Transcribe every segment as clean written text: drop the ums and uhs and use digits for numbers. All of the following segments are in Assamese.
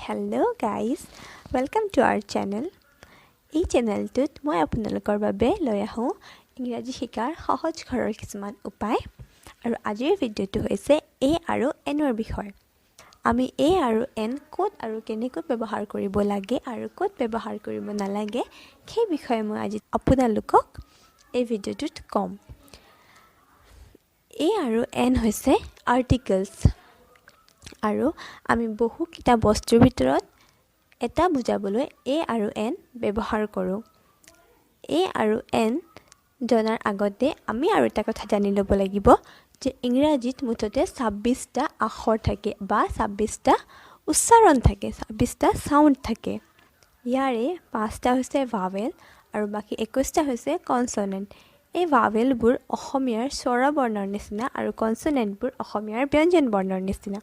Hello guys, welcome to our channel. এই চেনেলটোত মই আপোনালোকৰ বাবে লৈ আহোঁ ইংৰাজী শিকাৰ সহজ ঘৰৰ কিছুমান উপায় আৰু আজিৰ ভিডিঅ'টো হৈছে এ আৰু এনৰ বিষয়। আমি এ আৰু এন ক'ত আৰু কেনেকৈ ব্যৱহাৰ কৰিব লাগে আৰু ক'ত ব্যৱহাৰ কৰিব নালাগে সেই বিষয়ে মই আজি আপোনালোকক এই ভিডিঅ'টোত ক'ম। এ আৰু এন হৈছে আৰ্টিকলছ আৰু আমি বহু কিতাপ বস্তুৰ ভিতৰত এটা বুজাবলৈ এ আৰু এন ব্যৱহাৰ কৰোঁ। এ আৰু এন জনাৰ আগতে আমি আৰু এটা কথা জানি ল'ব লাগিব যে ইংৰাজীত মুঠতে 26টা আখৰ থাকে বা 26টা উচ্চাৰণ থাকে, 26টা সাউণ্ড থাকে। ইয়াৰে 5টা হৈছে ভাৱেল আৰু বাকী 21টা হৈছে কনসনেণ্ট। এই ভাৱেলবোৰ অসমীয়াৰ স্বৰবৰ্ণৰ নিচিনা আৰু কনসনেণ্টবোৰ অসমীয়াৰ ব্যঞ্জন বৰ্ণৰ নিচিনা।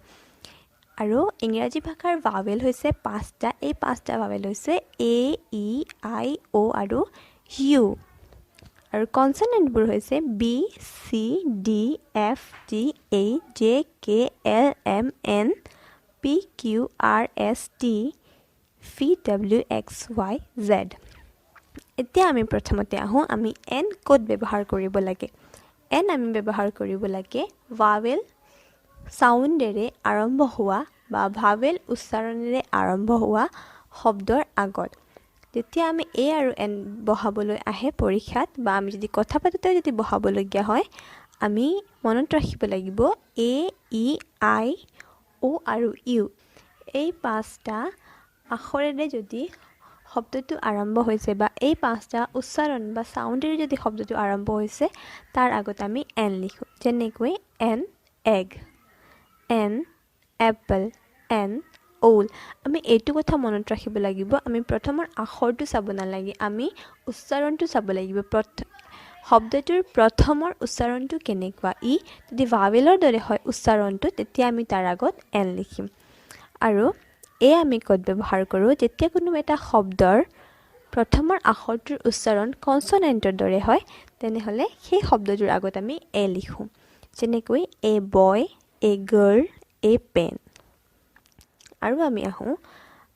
আৰু ইংৰাজী ভাষাৰ ভাৱেল হৈছে 5টা। এই 5টা ভাৱেল হৈছে এ, ই, আই, অ' আৰু ইউ। আৰু কনসনেণ্টবোৰ হৈছে B, C, D, F, G, H, J, K, L, M, N, P, Q, R, S, T, V, W, X, Y, Z. এতিয়া আমি প্ৰথমতে আহোঁ আমি এন ক'ত ব্যৱহাৰ কৰিব লাগে। এন আমি ব্যৱহাৰ কৰিব লাগে ভাৱেল সাউণ্ডেৰে আৰম্ভ হোৱা বা ভাৱেল উচ্চাৰণেৰে আৰম্ভ হোৱা শব্দৰ আগত। যেতিয়া আমি এ আৰু এন বহাবলৈ আহে পৰীক্ষাত বা আমি যদি কথা পাতোতে যদি বহাবলগীয়া হয়, আমি মনত ৰাখিব লাগিব এ, ই, আই, অ' আৰু ইউ। এই 5টা আখৰেৰে যদি শব্দটো আৰম্ভ হৈছে বা এই 5টা উচ্চাৰণ বা সাউণ্ডেৰে যদি শব্দটো আৰম্ভ হৈছে তাৰ আগত আমি এন লিখোঁ। যেনেকৈ N egg, N Apple, N ওল। আমি এইটো কথা মনত ৰাখিব লাগিব, আমি প্ৰথমৰ আখৰটো চাব নালাগে, আমি উচ্চাৰণটো চাব লাগিব। শব্দটোৰ প্ৰথমৰ উচ্চাৰণটো কেনেকুৱা, ই যদি ভাৱেলৰ দৰে হয় উচ্চাৰণটো তেতিয়া আমি তাৰ আগত এন লিখিম। আৰু আমি ক'ত ব্যৱহাৰ কৰোঁ যেতিয়া কোনো এটা শব্দৰ প্ৰথমৰ আখৰটোৰ উচ্চাৰণ কনসনেণ্টৰ দৰে হয় তেনেহ'লে সেই শব্দটোৰ আগত আমি এ লিখোঁ। যেনেকৈ এ বয়, এ গাৰ্ল, এ পেন। আৰু আমি আহোঁ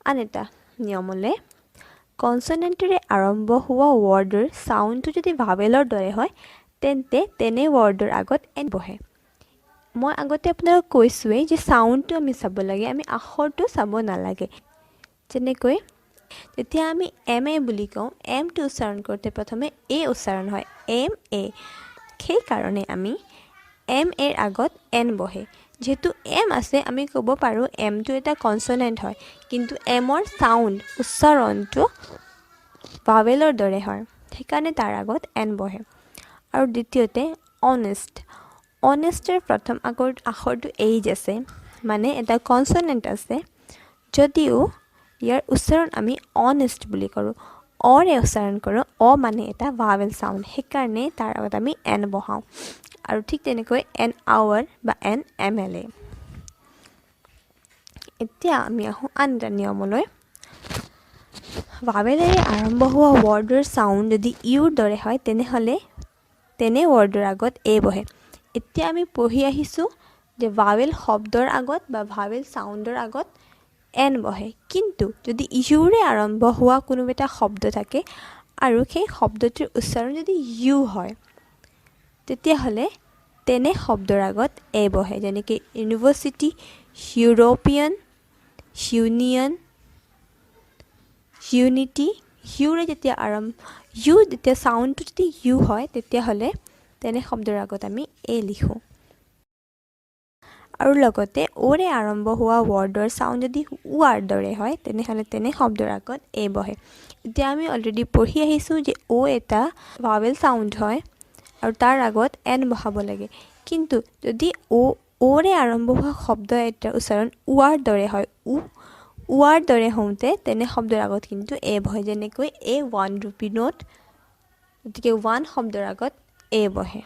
আন এটা নিয়মলৈ। কনসনেণ্টৰে আৰম্ভ হোৱা ৱৰ্ডৰ সাউণ্ডটো যদি ভাৱেলৰ দৰে হয় তেন্তে তেনে ৱৰ্ডৰ আগত এন বহে। মই আগতে আপোনালোকক কৈছোঁৱেই যে সাউণ্ডটো আমি চাব লাগে, আমি আখৰটো চাব নালাগে। যেনেকৈ যেতিয়া আমি এম এ বুলি কওঁ, এমটো উচ্চাৰণ কৰোঁতে প্ৰথমে এ উচ্চাৰণ হয়, এম এ। সেইকাৰণে আমি এম এৰ আগত এন বহে। যিহেতু এম আছে আমি ক'ব পাৰোঁ এমটো এটা কনসনেণ্ট হয়, কিন্তু এমৰ সাউণ্ড উচ্চাৰণটো ভাৱেলৰ দৰে হয়, সেইকাৰণে তাৰ আগত এন বহে। আৰু দ্বিতীয়তে অনেষ্ট। অনেষ্টৰ প্ৰথম আখৰটো এইচ আছে, মানে এটা কনসনেণ্ট আছে, যদিও ইয়াৰ উচ্চাৰণ আমি অনেষ্ট বুলি কৰোঁ, অৰে উচ্চাৰণ কৰোঁ। অ মানে এটা ভাৱেল সাউণ্ড, সেইকাৰণে তাৰ আগত আমি এন বহাওঁ। আৰু ঠিক তেনেকৈ এন আৱাৰ বা এন এম এল এ। এতিয়া আমি আহোঁ আন এটা নিয়মলৈ। ভাৱেলেৰে আৰম্ভ হোৱা ৱৰ্ডৰ সাউণ্ড যদি ইউৰ দৰে হয় তেনেহ'লে তেনে ৱৰ্ডৰ আগত এ বহে। এতিয়া আমি পঢ়ি আহিছোঁ যে ভাৱেল শব্দৰ আগত বা ভাৱেল সাউণ্ডৰ আগত এন বহে, কিন্তু যদি ইউৰে আৰম্ভ হোৱা কোনো এটা শব্দ থাকে আৰু সেই শব্দটোৰ উচ্চাৰণ যদি ইউ হয় তেতিয়াহ'লে তেনে শব্দৰ আগত এ বহে। যেনেকৈ ইউনিভাৰ্চিটি, ইউৰোপিয়ান, ইউনিয়ন, ইউনিটি। ইউৰে যেতিয়া ইউ যেতিয়া সাউণ্ডটো যদি ইউ হয় তেতিয়াহ'লে তেনে শব্দৰ আগত আমি এ লিখোঁ। আৰু লগতে অ'ৰে আৰম্ভ হোৱা ৱৰ্ডৰ সাউণ্ড যদি উৱাৰ দৰে হয় তেনেহ'লে তেনে শব্দৰ আগত এ বহে। এতিয়া আমি অলৰেডি পঢ়ি আহিছোঁ যে অ' এটা ভাৱেল সাউণ্ড হয় আৰু তাৰ আগত এন বহাব লাগে, কিন্তু যদি অ'ৰে আৰম্ভ হোৱা শব্দ এটাৰ উচ্চাৰণ উৱাৰ দৰে হয়, উৱাৰ দৰে হওঁতে তেনে শব্দৰ আগত কিন্তু এ বহে। যেনেকৈ এ 1 ৰুপি নোট, গতিকে 1 শব্দৰ আগত এ বহে।